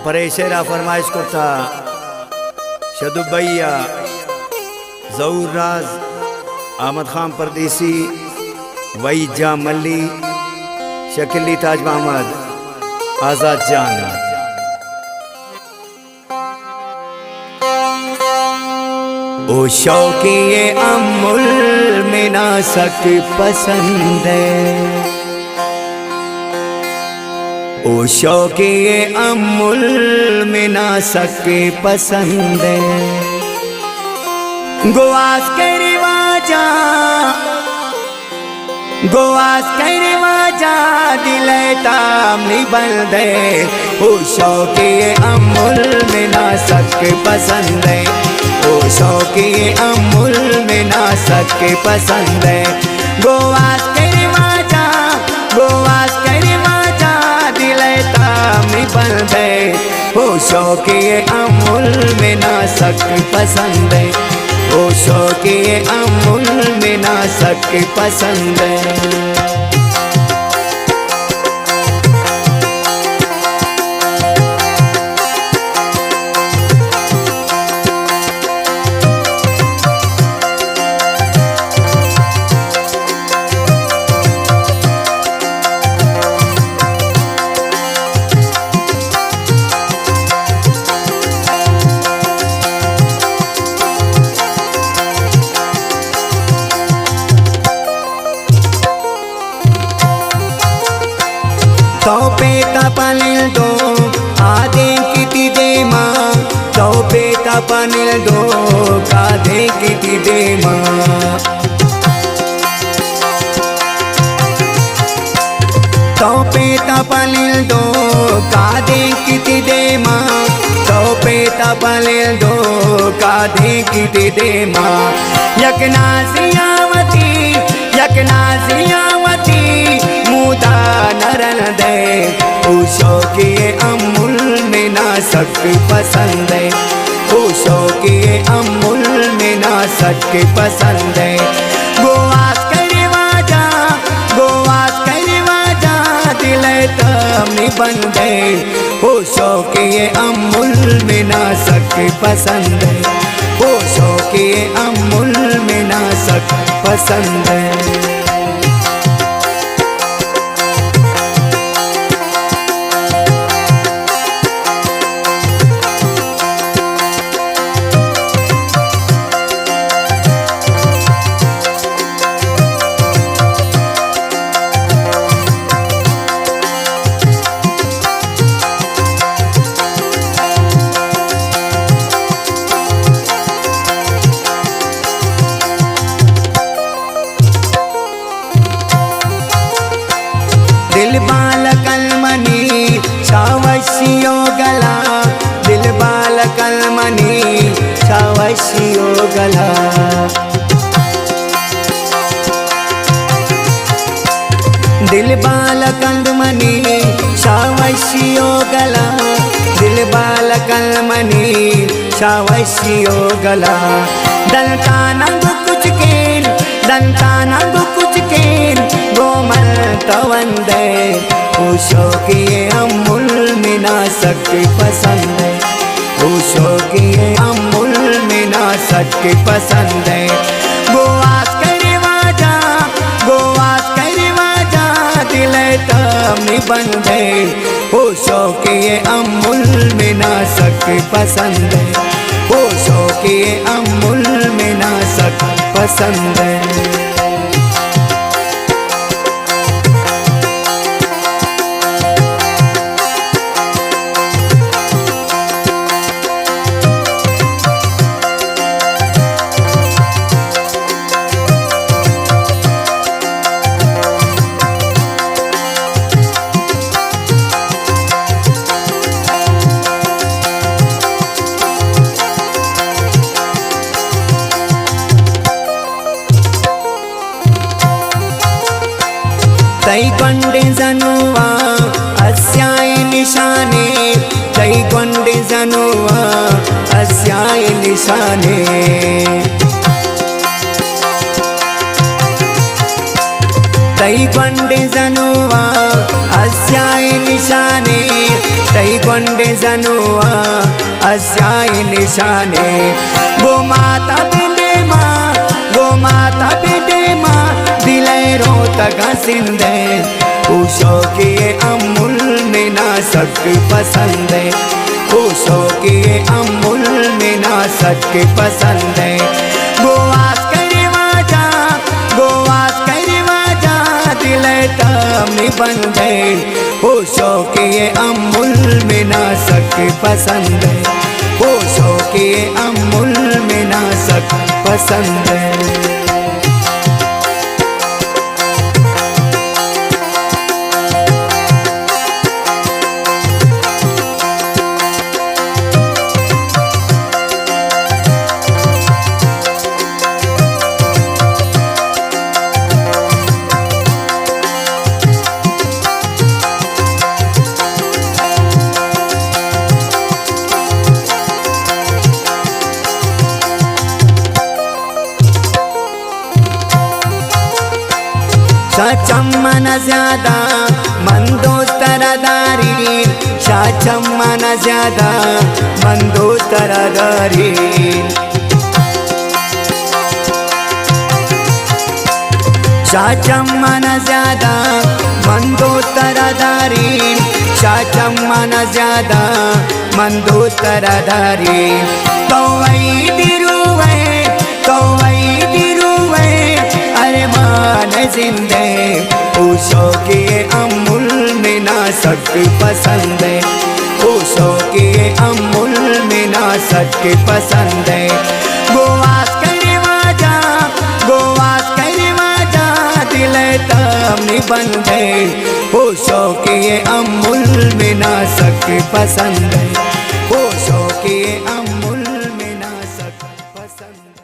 परेशेरा फरमाइश करता शदुबैया जहूर राज अहमद खान परदेसी वईजा मल्ली शकीली ताज मोहम्मद आजाद जान। ओ शौकीए अमुल में ना सक पसंद है, ओ शौकीए अमुल में ना सक पसंद है। गोवास के रिवाजा गोवास के रिवाजा दिलता नहीं बंदे, ओ शौकीए अमुल में ना सक पसंद है, ओ शौकीए अमुल में ना सक पसंद है। गोवास के रिवाजा दिलता नहीं बंदे, ओ शौकीए अमुल में ना सक पसंद है, ओ शौकीए अमुल में ना सक पसंद है। तौपेता पनिल दो आधे किती दे माँ, तौपेता पनिल दो आधे किती दे माँ। तौपेता पनिल दो आधे किती दे माँ, तौपेता पनिल दो आधे किती दे माँ। यकना सियावती मुदा नरन दे, ओ शौकीए अमुल में ना सक पसंद है, ओ शौकीए अमुल में ना सक पसंद है। गोवास के रिवाजा दिलता नहीं बंदे, ओ शौकीए अमुल में ना सक पसंद है, ओ शौकीए अमुल में ना सक पसंद है। दिल बाल कलमनी शावशियो गला, दिल बाल कलमनी शावशियो गला। दिल बाल कलमनी शावशियो गला, दिल बाल कलमनी शावशियो गला। दंताना कुछ केन गोमल तवंदे, ओ शौकीए अमुल में ना सक पसंद है, ओ शौकीए अमुल में ना सक पसंद है। गोवास के रिवाजा दिलता नहीं बंदे, ओ शौकीए अमुल में ना सक पसंद है, ओ शौकीए अमुल में ना सक पसंद है। तई गोंडे जनुआ अस्याय निशाने, तई गोंडे जनुआ अस्याय निशाने। तई गोंडे जनुआ अस्याय निशाने, तई गोंडे जनुआ अस्याई निशाने गो माता बिडे माँ दिले रोहतक सिंधे खुशो किए अमूल में ना सक पसंद है खुशो किए अमूल में ना सक पसंद है गोवास करवा जा दिले तमी बंदे खुशो किए अमूल में ना सक पसंद है खुशो किए अमूल में ना सक पसंद है। शाचम मन ज्यादा मन दोस्त तरदारी शाचम मन ज्यादा मन दोस्त तरदारी शाचम मन ज्यादा मन दोस्त तरदारी शाचम मन ज्यादा मन दोस्त तरदारी तो वही दिरुवे अरे मान जिंदे खुशो किए अमूल में ना सक पसंद है खुशो किए अमूल में ना सक पसंद है गोवास करवा जा दिले तमी बंदे खुशो किए अमूल में ना सक पसंद है खुशो किए अमूल में ना सक पसंद।